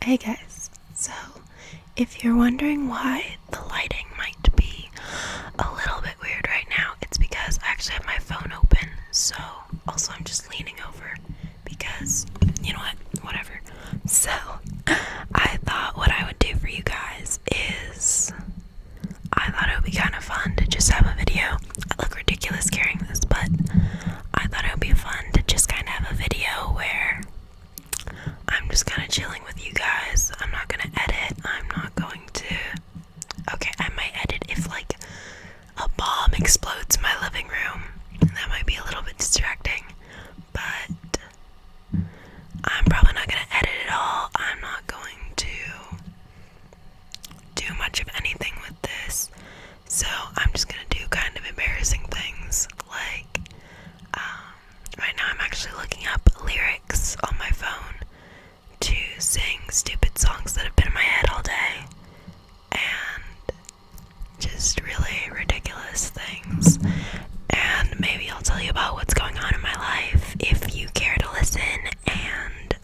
Hey guys, so if you're wondering why the lighting might be a little bit weird right now, it's because I actually have my phone open, so also I'm just leaning over because, you know what, whatever. So, I thought what I would do for you guys is, I thought it would be kind of fun to just have a video. I look ridiculous carrying this, but I thought it would be fun to just kind of have a video where I'm just kind of chilling with you guys. I'm not gonna edit. I'm not going to. Okay, I might edit if like a bomb explodes in my living room. That might be a little bit distracting, but I'm probably not gonna edit at all. I'm not going to do much of anything with this. So I'm just gonna do kind of embarrassing things like right now I'm actually looking up lyrics on my phone to sing stupid songs that have been in my head all day, and just really ridiculous things. And maybe I'll tell you about what's going on in my life if you care to listen. And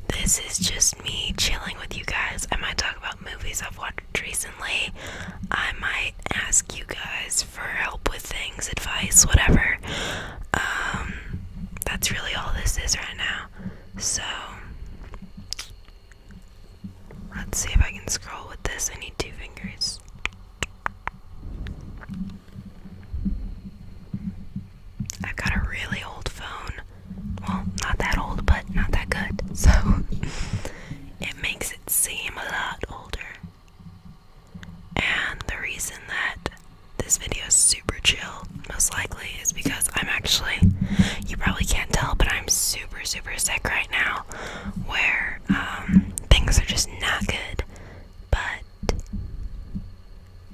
this is just me chilling with you guys. I might talk about movies I've watched recently. I might ask you guys for help with things, advice, whatever. That's really all this is right now. So, let's see if I can scroll with this. I need 2 fingers. I've got a really old phone. Well, not that old, but not that good. So, it makes it seem a lot older. And the reason that this video is super chill, most likely, is because I'm actually, you probably can't tell, but I'm super sick right now, where things are just not good. But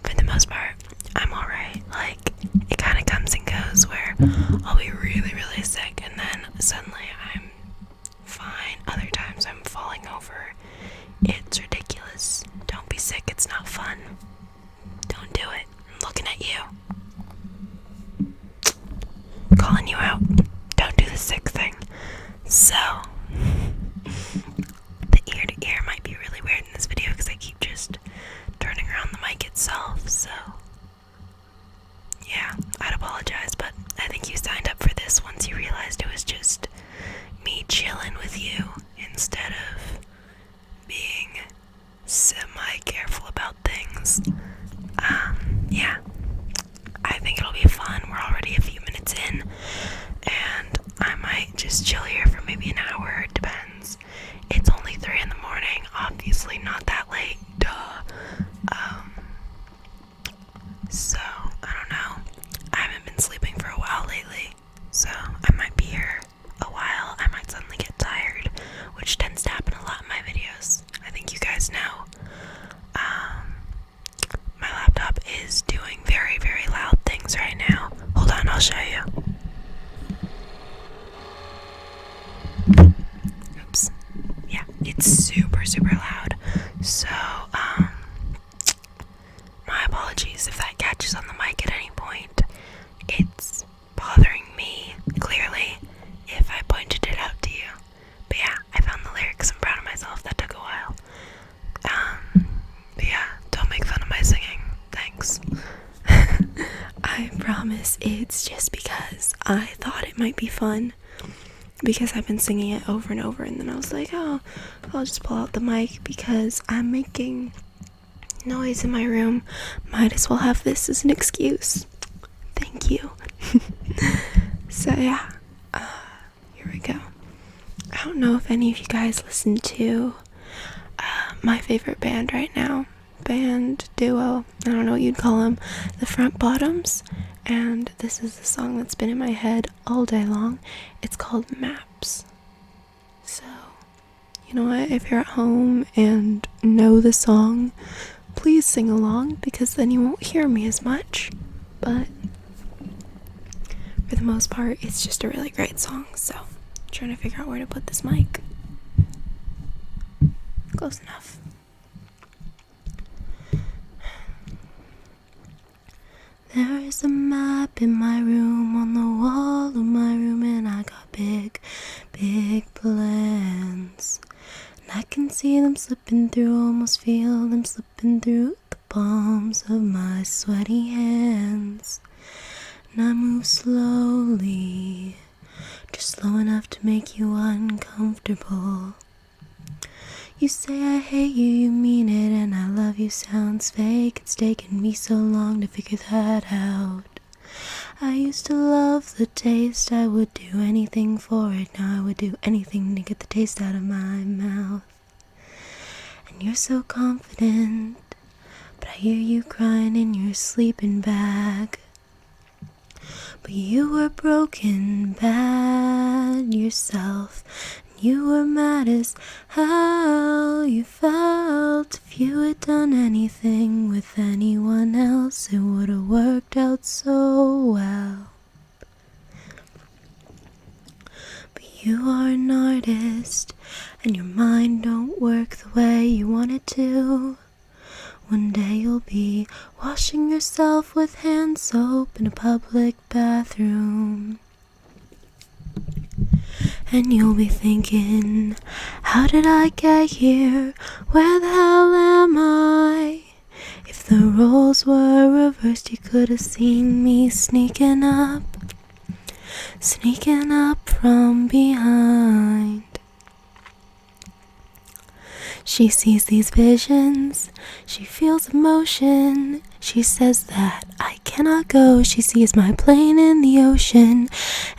for the most part, I'm alright. Like, it kind of comes and goes where I'll be really sick and then suddenly I'm fine. Other times I'm falling over. It's ridiculous. Don't be sick, it's not fun. Don't do it. I'm looking at you. Calling you out. Don't do the sick thing. So, the ear to ear might be really weird in this video because I keep just turning around the mic itself. So, yeah, I'd apologize, but I think you signed up for this once you realized it was just me chilling with you instead of being semi-careful about things. Yeah, I think it'll be fun. We're already a few minutes in, and I might just chill here for maybe an hour. It depends. It's only 3 in the morning, obviously not that late, duh. So, I don't know. I haven't been sleeping for a while lately, so I might be here a while. I might suddenly get tired, which tends to happen a lot in my videos. I think you guys know. My laptop is doing very loud things right now. Hold on, I'll show you. Oops. Yeah, it's super loud. So, my apologies if that catches on the mic at any point. It's bothering me, clearly, if I pointed it out to you. But yeah, I found the lyrics. I'm proud of myself. That took a while. But yeah, don't make fun of my singing. Thanks. I promise it's just because I thought it might be fun. Because I've been singing it over and over, and then I was like, oh, I'll just pull out the mic because I'm making noise in my room. Might as well have this as an excuse. Thank you. So yeah, here we go. I don't know if any of you guys listen to my favorite band right now. Band, duo, I don't know what you'd call them. The Front Bottoms. And this is the song that's been in my head all day long. It's called Maps. So, you know what? If you're at home and know the song, please sing along because then you won't hear me as much. But for the most part, it's just a really great song. So, I'm trying to figure out where to put this mic. Close enough. There is a map in my room, on the wall of my room, and I got big plans. bones. And I can see them slipping through, almost feel them slipping through the palms of my sweaty hands. And I move slowly, just slow enough to make you uncomfortable. You say I hate you, you mean it, and I love you sounds fake. It's taken me so long to figure that out. I used to love the taste, I would do anything for it. Now I would do anything to get the taste out of my mouth. And you're so confident, but I hear you crying in your sleeping bag. But you were broken bad yourself, and you were mad as how you felt. If you had done anything with anyone else, it would have worked out so well. But you are an artist, and your mind don't work the way you want it to. One day you'll be washing yourself with hand soap in a public bathroom. And you'll be thinking, how did I get here? Where the hell am I? If the roles were reversed, you could have seen me sneaking up from behind. She sees these visions, she feels emotion. She says that I cannot go, she sees my plane in the ocean.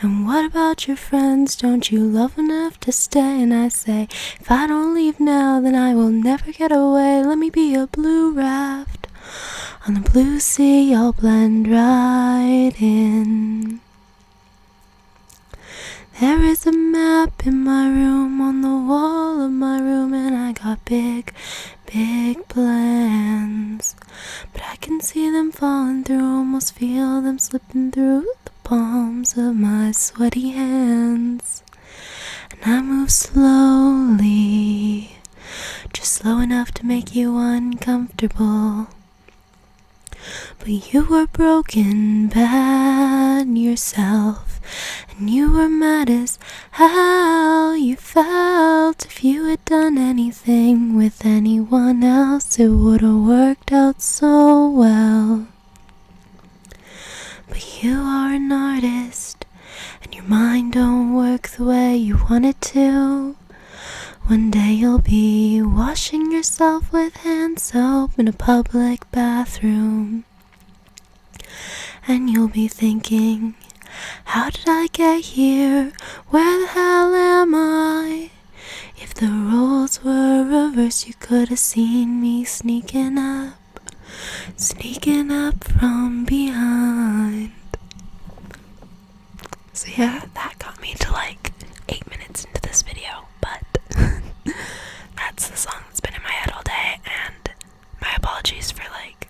And what about your friends, don't you love enough to stay? And I say, if I don't leave now, then I will never get away. Let me be a blue raft on the blue sea, I'll blend right in. There is a map in my room, on the wall of my room, and I got big, big plans. But I can see them falling through, almost feel them slipping through the palms of my sweaty hands. And I move slowly, just slow enough to make you uncomfortable. But you were broken bad yourself, and you were mad as how you felt. If you had done anything with anyone else, it would have worked out so well. But you are an artist, and your mind don't work the way you want it to. One day you'll be washing yourself with hand soap in a public bathroom. And you'll be thinking, how did I get here? Where the hell am I? If the roles were reversed, you could have seen me sneaking up from behind. So yeah, that got me to like 8 minutes into this video, but that's the song that's been in my head all day, and my apologies for like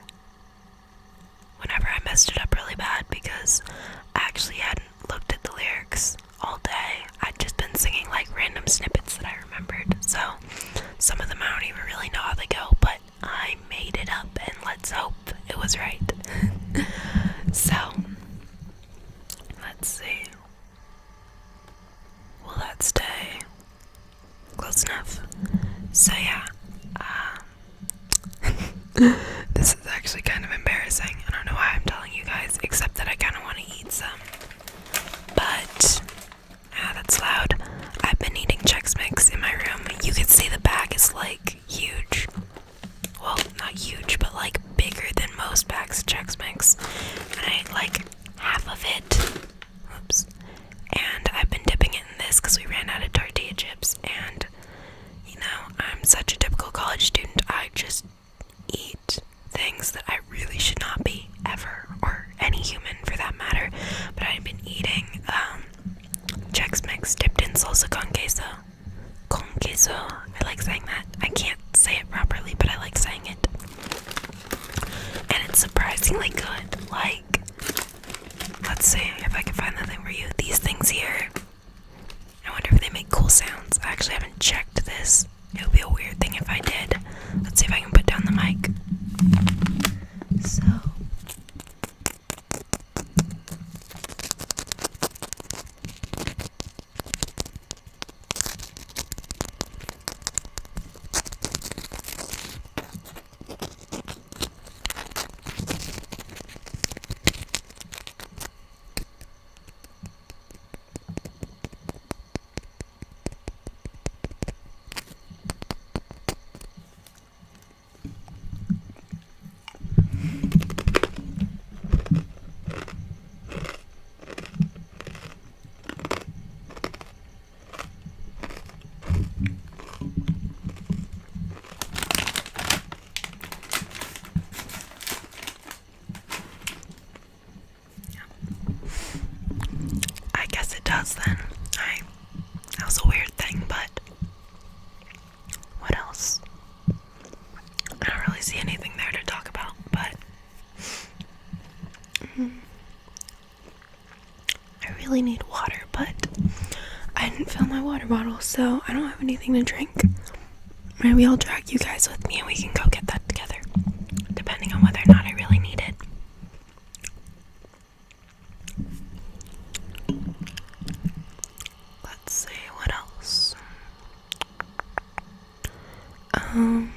whenever I messed it up really bad, because I actually hadn't looked at the lyrics all day. I'd just been singing like random snippets that I remembered, so some of them I don't even really know how they go, but I made it up, and let's hope it was right. So let's see, will that stay close enough? So yeah, this is actually kind of embarrassing. I don't know why I'm telling you guys, except that I kind of want to eat some. But that's loud. I've been eating Chex Mix in my room. You can see the bag is like huge. Well, not huge, but like bigger than most bags of Chex Mix. And I ate like half of it. Oops. And I've been dipping it in this because we ran out of tortilla chips. And you know, I'm such a typical college student. I just eat things that I really should not be, ever, or any human for that matter. But I've been eating Chex Mix dipped in salsa con queso. Con queso. I like saying that. I can't say it properly, but I like saying it. And it's surprisingly good. Like, let's see if I can find the thing for you. These things here, I wonder if they make cool sounds. I actually haven't checked this. It would be a weird thing if I did. Let's see if I can put down the mic. So really need water, but I didn't fill my water bottle, so I don't have anything to drink. Maybe I'll drag you guys with me and we can go get that together, depending on whether or not I really need it. Let's see, what else? I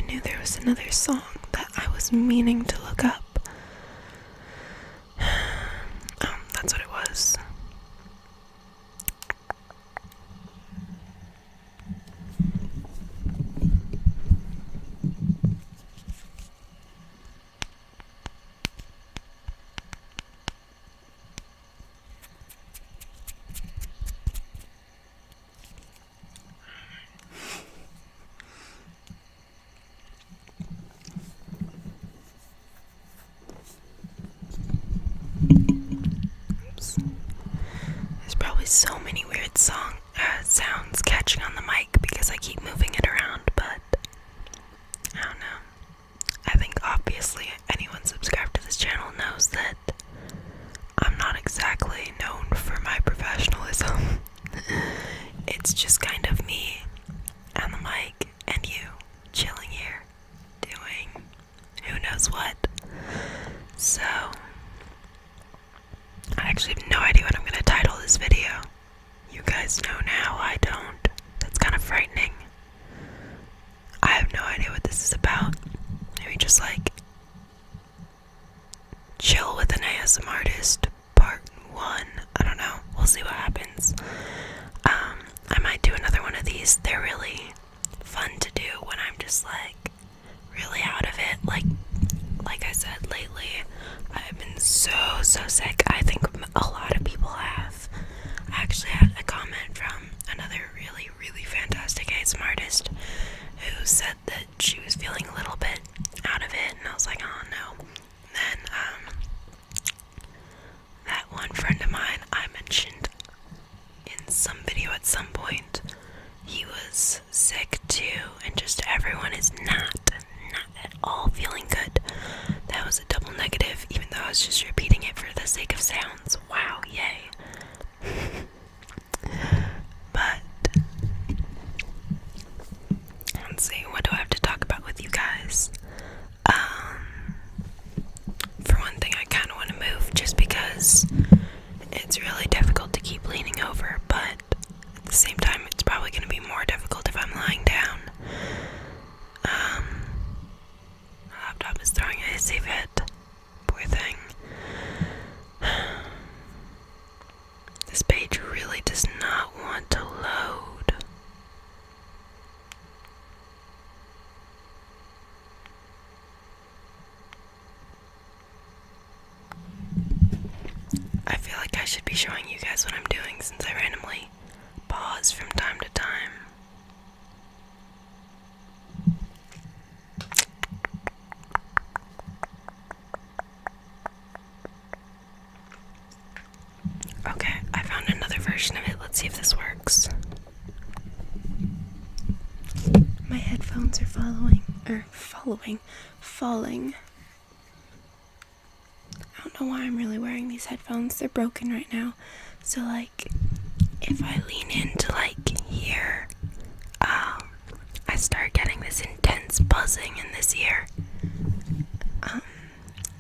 knew there was another song that I was meaning to look up. That's what it was. There's probably so many weird sounds catching on the mic because I keep moving it around, but I don't know. I think obviously anyone subscribed to this channel knows that I'm not exactly known for my professionalism. It's just kind of me and the mic and you chilling here doing who knows what. So I actually have no idea what I'm going to title this video. You guys know now, I don't. That's kind of frightening. I have no idea what this is about. Maybe just like chill with an ASMR artist part 1. I don't know. We'll see what happens. I might do another one of these. They're really fun to do when I'm just like really out of it. Like I said, lately I've been so sick. I think a lot of people have. I actually had a comment from another really fantastic ASMR artist who said that she was feeling a little bit out of it, and I was like, oh no. And then that one friend of mine I mentioned in some video at some point, he was sick too, and just everyone is not at all feeling good. That was a double negative, even though I was just repeating it for the sake of sounds. Wow, yay. But let's see, what do I have to talk about with you guys? For one thing, I kind of want to move just because it's really difficult to keep leaning over, but at the same time, it's probably going to be more difficult if I'm lying down. My laptop is throwing a hissy fit. Poor thing. This page really does not want to load. I feel like I should be showing you guys what I'm doing since I randomly pause from time to time. Okay, I found another version of it. Let's see if this works. My headphones are falling. I don't know why I'm really wearing these headphones. They're broken right now. So like, if I lean into like here, I start getting this intense buzzing in this ear.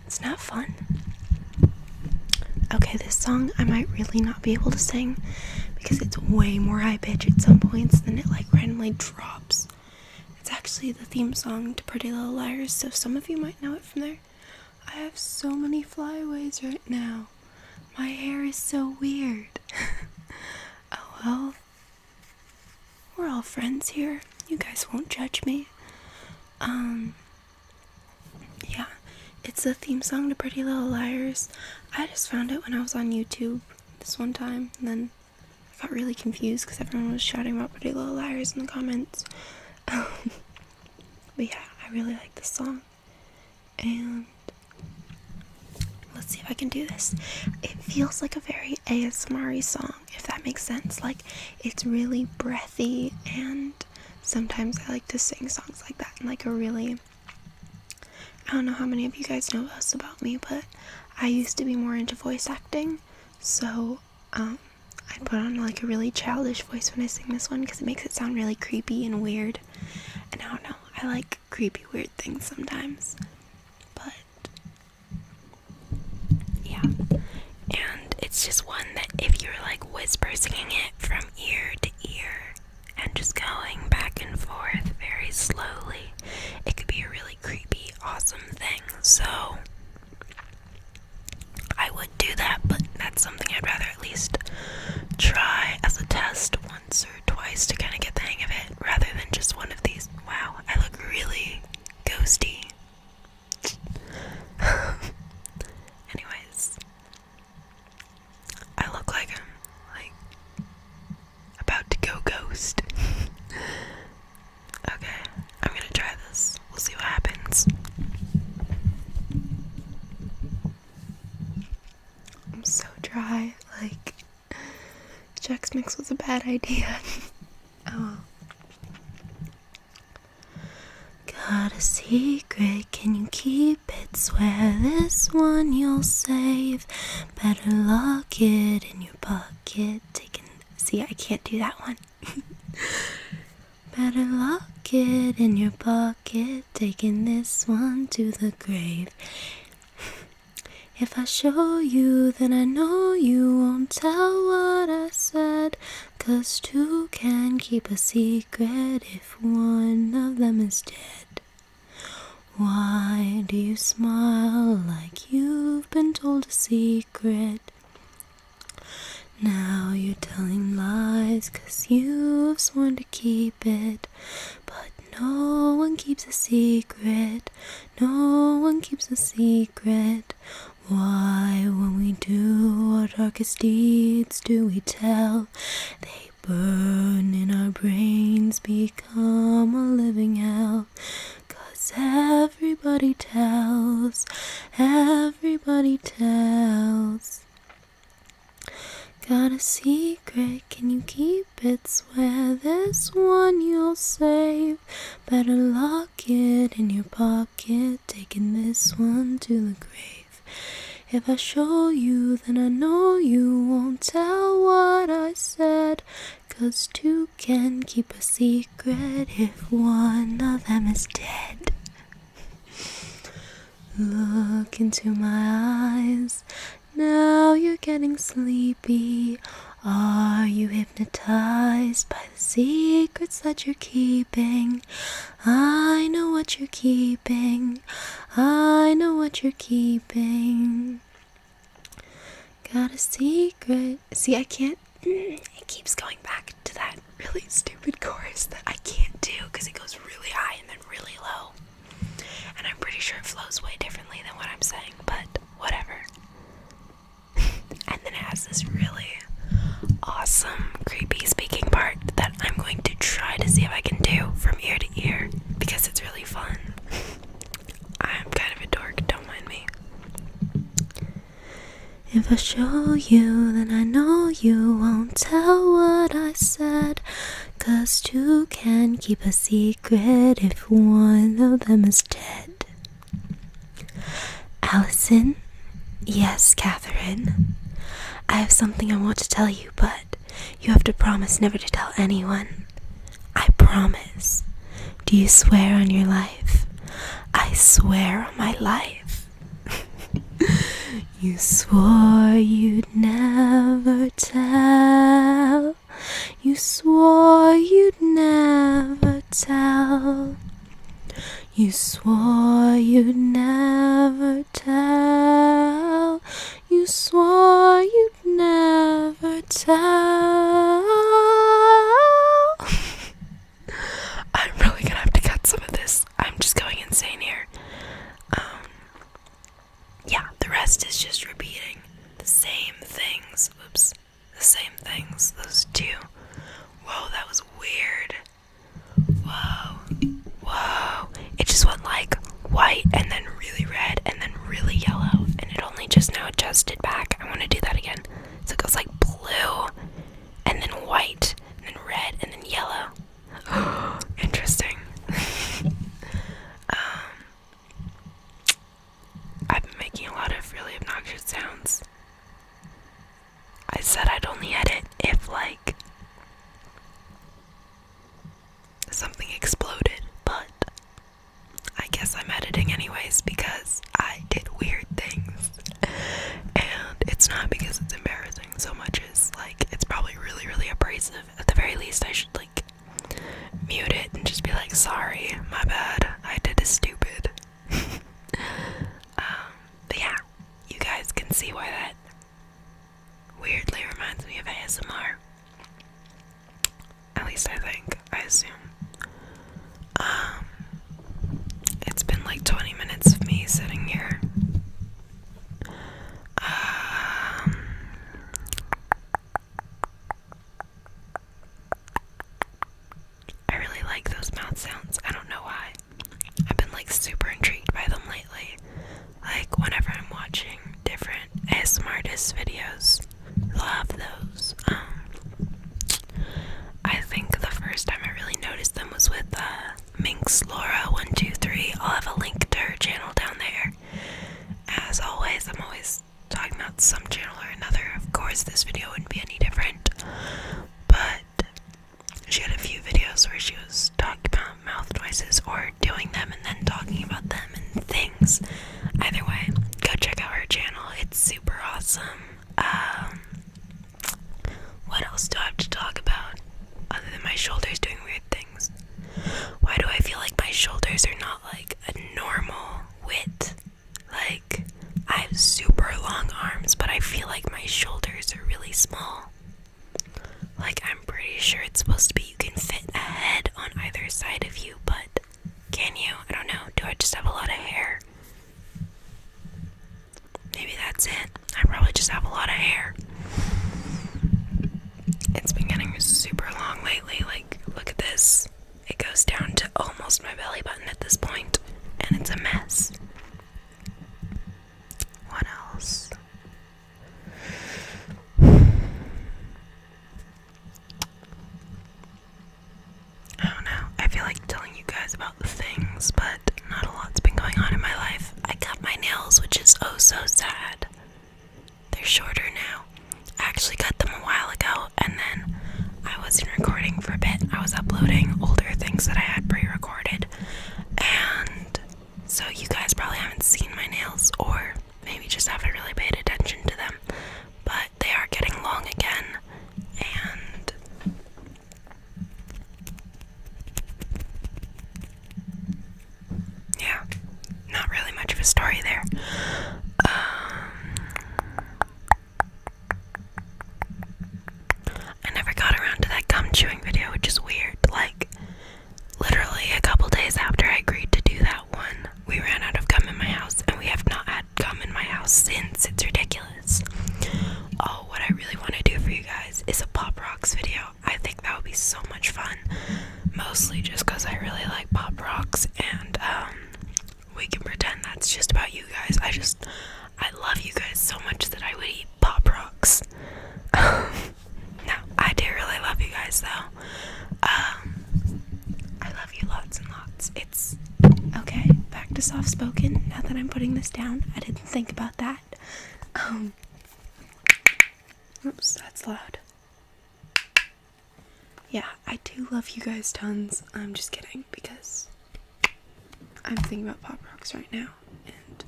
It's not fun. Okay, this song I might really not be able to sing because it's way more high pitch at some points, then it like randomly drops. It's actually the theme song to Pretty Little Liars, so some of you might know it from there. I have so many flyaways right now. My hair is so weird. Oh well. We're all friends here. You guys won't judge me. Yeah. It's the theme song to Pretty Little Liars. I just found it when I was on YouTube this one time, and then I got really confused because everyone was shouting about Pretty Little Liars in the comments. But yeah, I really like this song. And let's see if I can do this. It feels like a very ASMR-y song, if that makes sense. Like, it's really breathy, and sometimes I like to sing songs like that in like a really I don't know how many of you guys know this about me, but I used to be more into voice acting, so I put on like a really childish voice when I sing this one because it makes it sound really creepy and weird. And I don't know, I like creepy weird things sometimes. But yeah. And it's just one that if you're like whisper singing it from ear to ear and just going back and forth very slowly, it could be a really creepy, awesome thing. So I would do that, but that's something I'd rather at least try as a test once or twice to kind of get the hang of it, rather than just one of these. Wow, I look really ghosty. Anyways, I look like I'm about to go ghost. Okay, I'm gonna try this. We'll see what happens. I'm so dry, like Chex Mix was a bad idea. Oh. Got a secret, can you keep it? Swear this one you'll save. Better lock it in your pocket. See, I can't do that one. Better lock it in your pocket. Taking this one to the grave. If I show you, then I know you won't tell what I said. 'Cause two can keep a secret if one of them is dead. Why do you smile like you've been told a secret? Now you're telling lies 'cause you've sworn to keep it. But no one keeps a secret. No one keeps a secret. Why, when we do our darkest deeds, do we tell? They burn in our brains, become a living hell. 'Cause everybody tells, everybody tells. Got a secret, can you keep it? Swear this one you'll save. Better lock it in your pocket, taking this one to the grave. If I show you, then I know you won't tell what I said. 'Cause two can keep a secret if one of them is dead. Look into my eyes, now you're getting sleepy. Are you hypnotized by the secrets that you're keeping? I know what you're keeping. I know what you're keeping. Got a secret. See, I can't. It keeps going back to that really stupid chorus that I can't do because it goes really high and then really low. And I'm pretty sure it flows way differently than what I'm saying, but whatever. And then it has this really awesome, creepy speaking part that I'm going to try to see if I can do from ear to ear because it's really fun. I'm kind of a dork, don't mind me. If I show you, then I know you won't tell what I said. 'Cause two can keep a secret if one of them is dead. Allison? Yes, Catherine. I have something I want to tell you, but you have to promise never to tell anyone. I promise. Do you swear on your life? I swear on my life. You swore you'd never tell. You swore you'd never tell. You swore you'd never tell. You swore you'd never tell. I'm really gonna have to cut some of this. I'm just going insane here. Yeah, the rest is just repeating the same things. Oops. The same things. Those two. Whoa, that was weird. Whoa. Whoa. It just went like white and then really red and then really yellow. And it only just now adjusted back. I want to do that again. So it goes like blue and then white and then red and then yellow. Interesting. least I should like mute it and just be like, sorry, my bad, I did it stupid. But yeah, you guys can see why that weirdly reminds me of ASMR. At least I think, I assume. It's been like 20 minutes of me sitting here. I really like those mouth sounds. I don't know why. I've been like super intrigued by them lately. Like whenever I'm watching different ASMR artist videos, they'll have those. I think the first time I really noticed them was with Minx Laura 123. I'll have a link to her channel down there. As always, I'm always talking about some channel or another. Of course, this video wouldn't be any different. But she had a few videos where she was talking about mouth noises or doing them and then talking about them and things. Either way, go check out her channel. It's super awesome. What else do I have to talk about other than my shoulders doing weird things? Why do I feel like my shoulders are not like a normal width? Like, I have super long arms, but I feel like my shoulders are really small. Like, I'm pretty sure it's supposed to be you can fit a head on either side of you, but can you? I don't know. Do I just have a lot of hair? Maybe that's it. I probably just have a lot of hair. It's been getting super long lately. Like, look at this. It goes down to almost my belly button at this point, and it's a mess. What else? I don't know. I feel like telling you guys about the things, but not a lot's been going on in my life. I cut my nails, which is oh so sad. They're shorter now. I actually cut them a while ago, and then I wasn't recording for a bit. I was uploading older things that I had pre-recorded, and so you guys probably haven't seen my nails, or maybe just haven't really paid attention to them, but they are getting long again, and yeah, not really much of a story there. I never got around to that gum chewing video, which is weird. Like, literally a couple days after I agreed to do that one, we ran out of gum in my house, and we have not had gum in my house since. It's ridiculous. Oh, what I really want to do for you guys is a Pop Rocks video. I think that would be so much fun. Mostly just because I really like Pop Rocks, and we can pretend that's just about you guys. I love you guys so much that I would eat Pop Rocks. No, I do really love you guys though. I love you lots and lots. It's okay, back to soft spoken. Now that I'm putting this down, I didn't think about that. Oops, that's loud. Yeah, I do love you guys tons. I'm just kidding because I'm thinking about Pop Rocks right now, and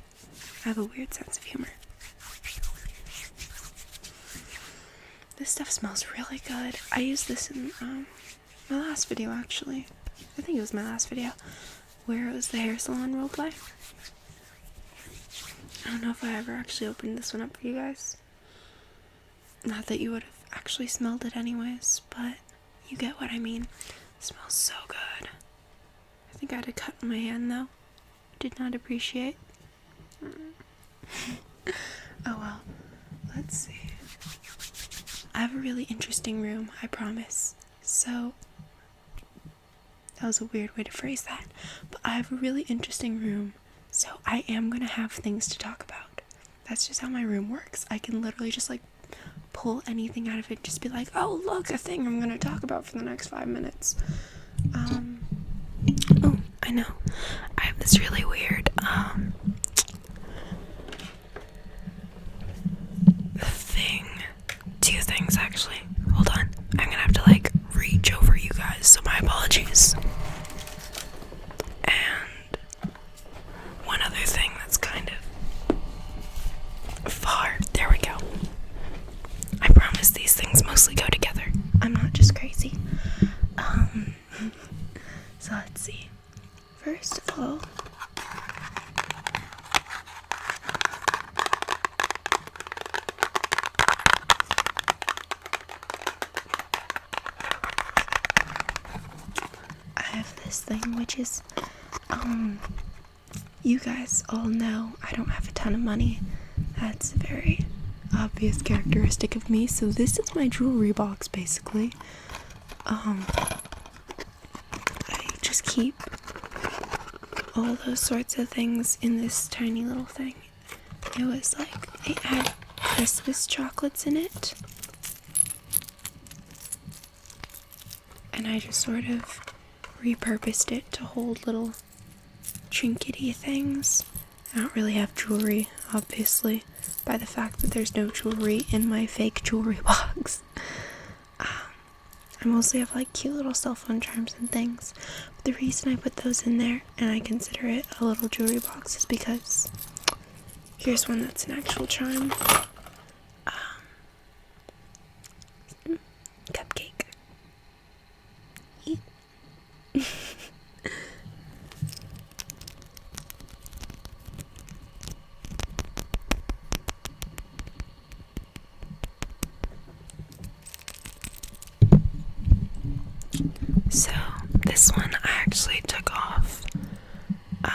I have a weird sense of humor. This stuff smells really good. I used this in my last video, actually. I think it was my last video, where it was the hair salon roleplay. I don't know if I ever actually opened this one up for you guys. Not that you would have actually smelled it anyways, but you get what I mean. It smells so good. I think I had a cut on my hand though. Did not appreciate. Oh well. Let's see. I have a really interesting room, I promise. So, that was a weird way to phrase that. But I have a really interesting room, so I am going to have things to talk about. That's just how my room works. I can literally just like pull anything out of it, just be like, oh look, a thing I'm going to talk about for the next 5 minutes. Oh, I know. I have this really weird, thing. 2 things actually. Hold on. I'm gonna have to like reach over you guys, so my apologies. And one other thing that's kind of far. There we go. I promise these things mostly go together. I'm not just crazy. So let's see. First of all, I have this thing, which is, you guys all know I don't have a ton of money. That's a very obvious characteristic of me. So this is my jewelry box, basically. I just keep all those sorts of things in this tiny little thing. It was like, it had Christmas chocolates in it. And I just sort of repurposed it to hold little trinkety things. I don't really have jewelry, obviously, by the fact that there's no jewelry in my fake jewelry box. I mostly have like cute little cell phone charms and things. But the reason I put those in there and I consider it a little jewelry box is because here's one that's an actual charm. Cupcake. Eat. So, this one I actually took off. I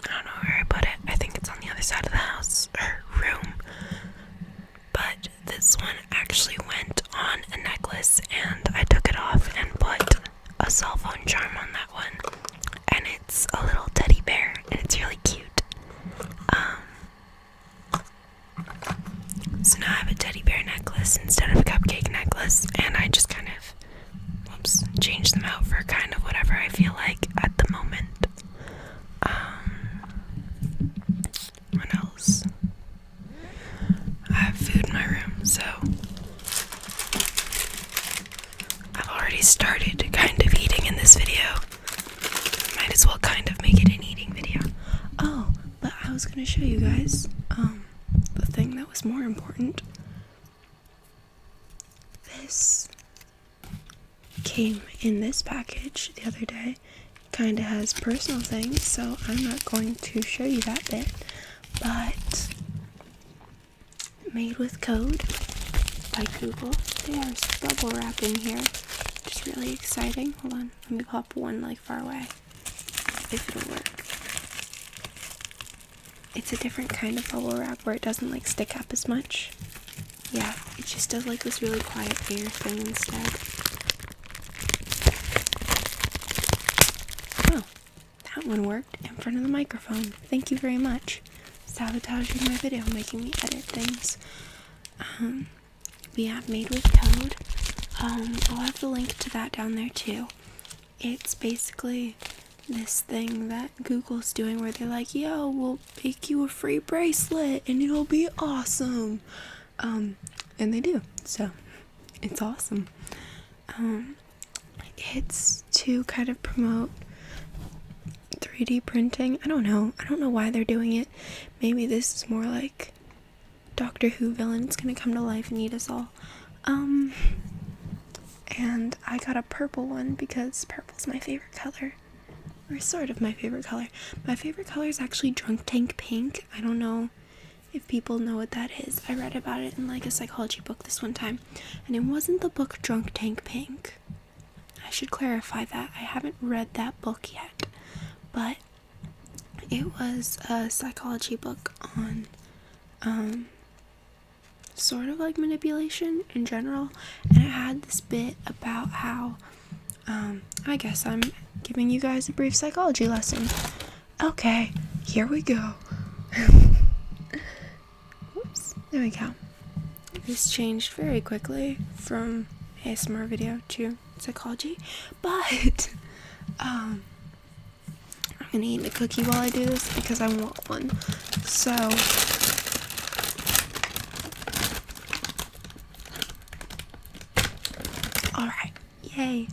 don't know where I put it. I think it's on the other side of the house, or room. But this one actually went on a necklace, and I took it off and put a cell phone charm on that one. And it's a little teddy bear, and it's really cute. So now I have a teddy bear necklace instead of a cupcake necklace, and I just kind of change them out for kind of whatever I feel like at the moment. What else? I have food in my room, so I've already started kind of eating in this video. Might as well kind of make it an eating video. Oh, but I was gonna show you guys the thing that was more important. This came in this package the other day. Kind of has personal things, so I'm not going to show you that bit, but made with code by Google. There's bubble wrap in here, which is really exciting. Hold on, let me pop one like far away, if it'll work. It's a different kind of bubble wrap where it doesn't like stick up as much. Yeah, it just does like this really quiet air thing instead. Oh, that one worked in front of the microphone. Thank you very much. Sabotaging my video, making me edit things. We have made with code. I'll have the link to that down there too. It's basically this thing that Google's doing where they're like, yo, we'll make you a free bracelet and it'll be awesome. And they do, so it's awesome. It's to kind of promote 3D printing. I don't know why they're doing it. Maybe this is more like Doctor Who villain's gonna come to life and eat us all. And I got a purple one because purple's my favorite color. Or sort of my favorite color. My favorite color is actually Drunk Tank Pink. I don't know if people know what that is. I read about it in like a psychology book this one time. And it wasn't the book Drunk Tank Pink. I should clarify that. I haven't read that book yet. But it was a psychology book on sort of like manipulation in general. And it had this bit about how I guess I'm giving you guys a brief psychology lesson. Okay, here we go. Whoops, there we go. This changed very quickly from ASMR video to psychology, but I'm gonna eat a cookie while I do this because I want one. So alright, yay.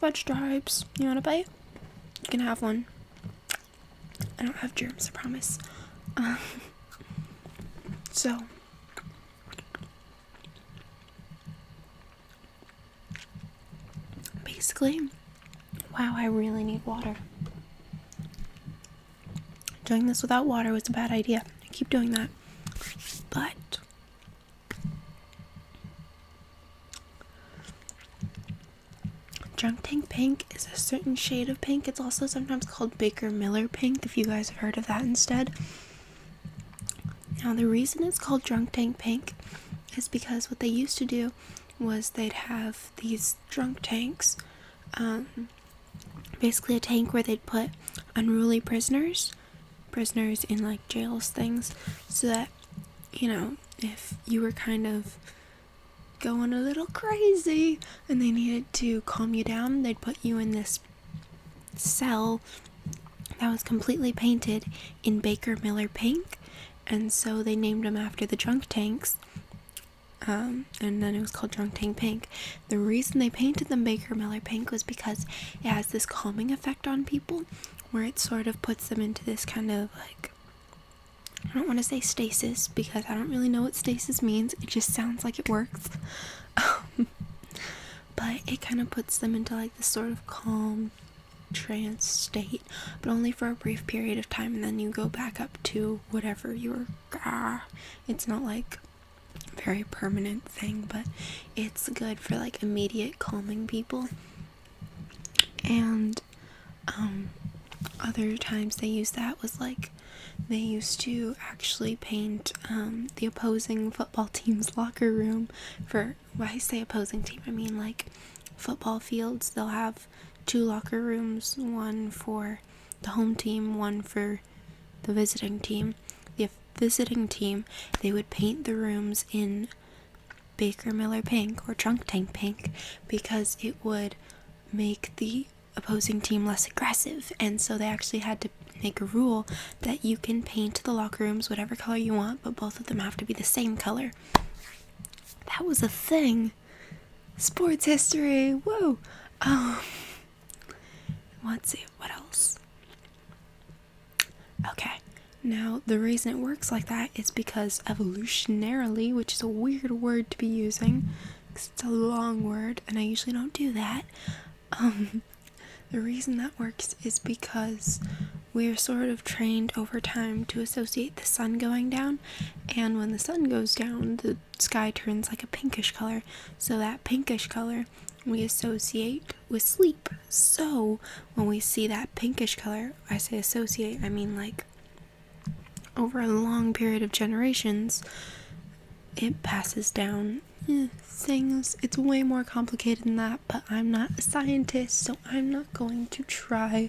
Fudge stripes. You want a bite? You can have one. I don't have germs, I promise. So, basically, wow, I really need water. Doing this without water was a bad idea. I keep doing that. But Drunk Tank Pink is a certain shade of pink. It's also sometimes called Baker Miller pink, if you guys have heard of that instead. Now, the reason it's called Drunk Tank Pink is because what they used to do was they'd have these drunk tanks, basically a tank where they'd put unruly prisoners in like jails things, so that, you know, if you were kind of going a little crazy and they needed to calm you down, they'd put you in this cell that was completely painted in Baker Miller pink, and so they named them after the drunk tanks, and then it was called Drunk Tank Pink. The reason they painted them Baker Miller pink was because it has this calming effect on people, where it sort of puts them into this kind of like, I don't want to say stasis because I don't really know what stasis means. It just sounds like it works. But it kind of puts them into like this sort of calm trance state, but only for a brief period of time, and then you go back up to whatever you were. It's not like a very permanent thing, but it's good for like immediate calming people. And other times they use that was like, they used to actually paint the opposing football team's locker room for, when I say opposing team, I mean like football fields. They'll have 2 locker rooms, one for the home team, one for the visiting team. The visiting team, they would paint the rooms in Baker Miller pink or Drunk Tank Pink because it would make the opposing team less aggressive, and so they actually had to make a rule that you can paint the locker rooms whatever color you want, but both of them have to be the same color. That was a thing. Sports history. Whoa. Let's see, what else? Okay, now the reason it works like that is because evolutionarily, which is a weird word to be using because it's a long word and I usually don't do that, the reason that works is because we're sort of trained over time to associate the sun going down, and when the sun goes down, the sky turns like a pinkish color, so that pinkish color we associate with sleep. So when we see that pinkish color, I say associate, I mean like over a long period of generations, it passes down things. It's way more complicated than that, but I'm not a scientist, so I'm not going to try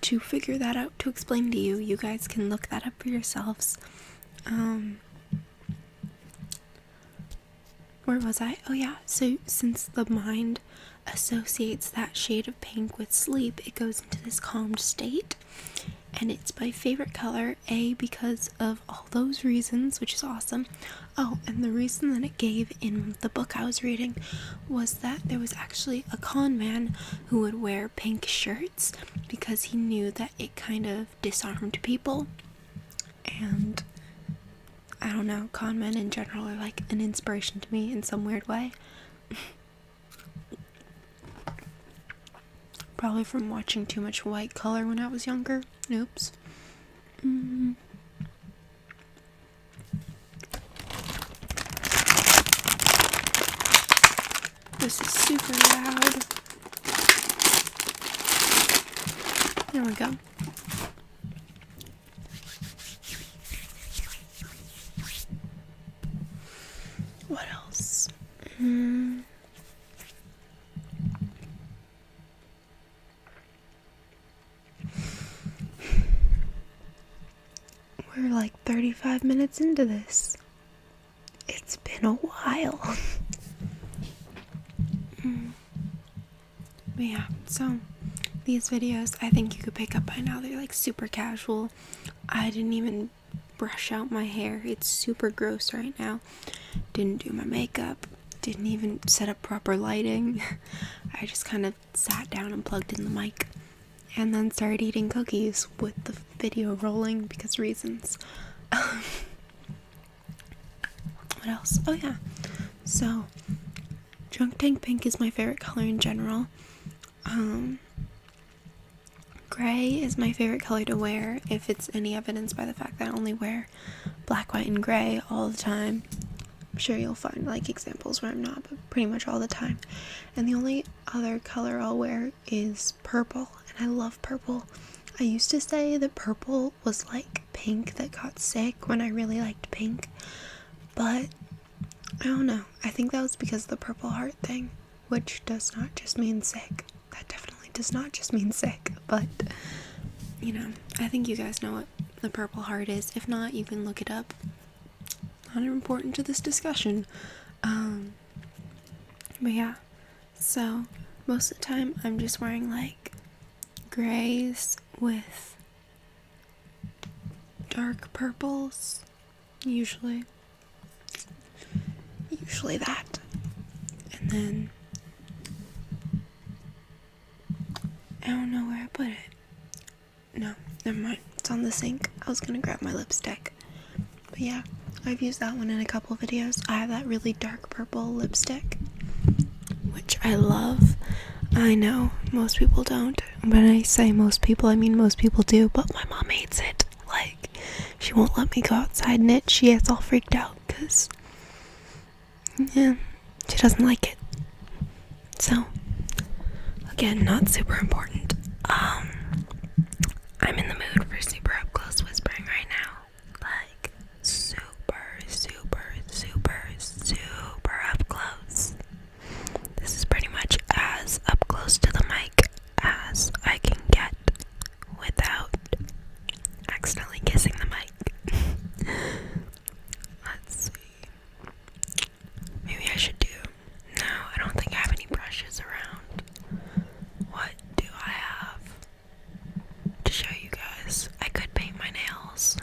to figure that out to explain to you. You guys can look that up for yourselves. Where was I? Oh yeah, so since the mind associates that shade of pink with sleep, it goes into this calmed state, and it's my favorite color, A, because of all those reasons, which is awesome. Oh, and the reason that it gave in the book I was reading was that there was actually a con man who would wear pink shirts because he knew that it kind of disarmed people. And I don't know, con men in general are like an inspiration to me in some weird way. Probably from watching too much white color when I was younger. Oops. This is super loud. There we go. What else? We're like 35 minutes into this. It's been a while. But yeah, so these videos, I think you could pick up by now, they're like super casual. I didn't even brush out my hair. It's super gross right now. Didn't do my makeup. Didn't even set up proper lighting. I just kind of sat down and plugged in the mic and then started eating cookies with the video rolling because reasons. What else? Oh yeah. So, Drunk Tank Pink is my favorite color in general. Gray is my favorite color to wear, if it's any evidence by the fact that I only wear black, white, and gray all the time. I'm sure you'll find like examples where I'm not, but pretty much all the time. And the only other color I'll wear is purple, and I love purple. I used to say that purple was like pink that got sick when I really liked pink, but I don't know. I think that was because of the Purple Heart thing, which does not just mean sick. That definitely does not just mean sick, but, you know, I think you guys know what the Purple Heart is. If not, you can look it up. Not important to this discussion. But yeah, so most of the time I'm just wearing like grays with dark purples, usually that, and then I don't know where I put it. No, never mind, it's on the sink. I was gonna grab my lipstick, but yeah, I've used that one in a couple of videos. I have that really dark purple lipstick, which I love. I know most people don't. When I say most people, I mean most people do, but my mom hates it. Like, she won't let me go outside in it. She gets all freaked out because, yeah, she doesn't like it. So, again, not super important. I'm in the mood for super up close whispering right now. Like, super up close. This is pretty much as up close to the mic as I can get without accidentally kissing the mic. Let's see. Maybe I should do. No, I don't think I have any brushes around. What do I have to show you guys? I could paint my nails.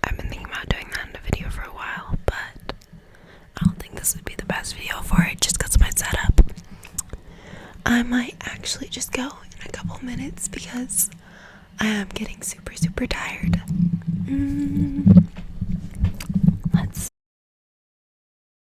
I've been thinking about doing that in a video for a while, but I don't think this would be the best video for it just because of my setup. I might actually just go in a couple minutes because I am getting super tired.